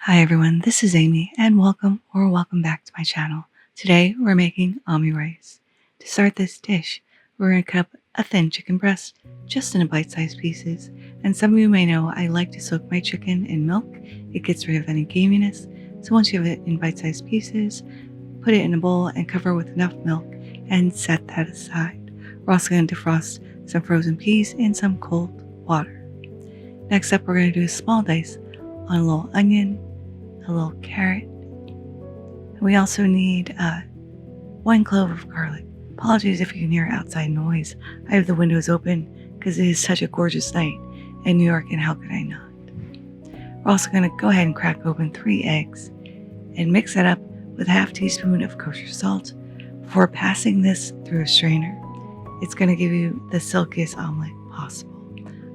Hi everyone, this is Amy and welcome back to my channel. Today we're making omurice. To start this dish, we're going to cut up a thin chicken breast just in bite-sized pieces. And some of you may know I like to soak my chicken in milk. It gets rid of any gaminess. So once you have it in bite-sized pieces, put it in a bowl and cover with enough milk and set that aside. We're also going to defrost some frozen peas in some cold water. Next up, we're going to do a small dice on a little onion, a little carrot. And we also need 1 clove of garlic. Apologies if you can hear outside noise. I have the windows open because it is such a gorgeous night in New York, and how could I not? We're also going to go ahead and crack open 3 eggs and mix that up with a half teaspoon of kosher salt before passing this through a strainer. It's going to give you the silkiest omelet possible.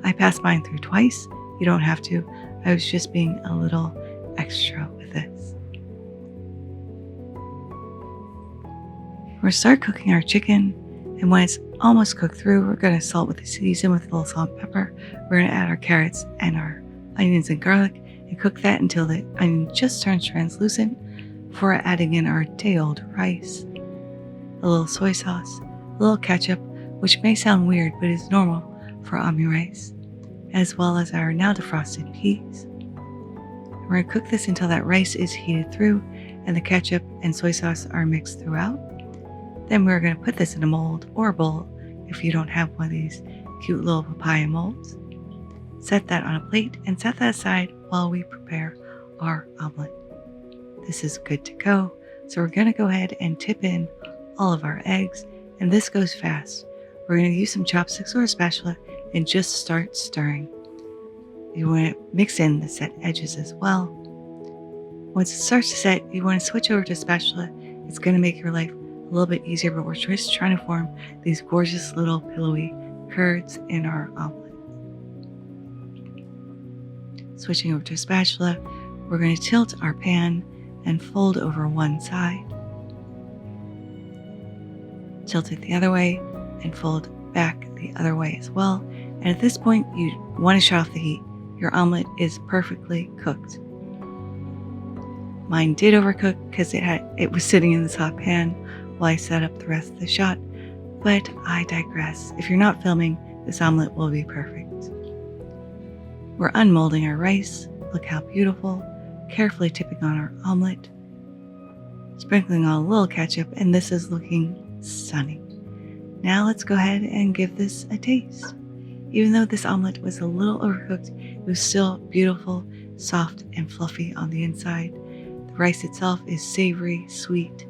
I passed mine through twice. You don't have to. I was just being a little extra with this. We're going to start cooking our chicken, and when it's almost cooked through, we're going to salt with the season with a little salt and pepper. We're going to add our carrots and our onions and garlic and cook that until the onion just turns translucent before adding in our day-old rice, a little soy sauce, a little ketchup, which may sound weird but is normal for omurice, as well as our now defrosted peas. We're going to cook this until that rice is heated through and the ketchup and soy sauce are mixed throughout. Then we're going to put this in a mold or bowl if you don't have one of these cute little papaya molds. Set that on a plate and set that aside while we prepare our omelet. This is good to go, so we're going to go ahead and tip in all of our eggs, and this goes fast. We're going to use some chopsticks or a spatula and just start stirring. You want to mix in the set edges as well. Once it starts to set, you want to switch over to spatula. It's going to make your life a little bit easier, but we're just trying to form these gorgeous little pillowy curds in our omelet. Switching over to spatula, we're going to tilt our pan and fold over one side. Tilt it the other way and fold back the other way as well. And at this point, you want to shut off the heat. Your omelet is perfectly cooked. Mine did overcook because it was sitting in this hot pan while I set up the rest of the shot, but I digress. If you're not filming, this omelet will be perfect. We're unmolding our rice. Look how beautiful. Carefully tipping on our omelet, sprinkling on a little ketchup, and this is looking stunning. Now let's go ahead and give this a taste. Even though this omelet was a little overcooked, it was still beautiful, soft, and fluffy on the inside. The rice itself is savory, sweet,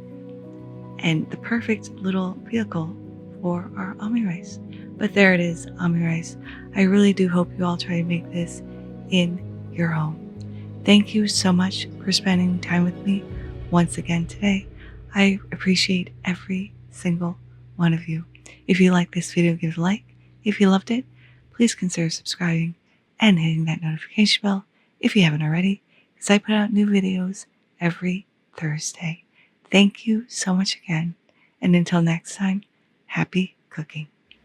and the perfect little vehicle for our omurice. But there it is, omurice. I really do hope you all try to make this in your home. Thank you so much for spending time with me once again today. I appreciate every single one of you. If you like this video, give it a like. If you loved it, please consider subscribing and hitting that notification bell if you haven't already, because I put out new videos every Thursday. Thank you so much again, and until next time, happy cooking.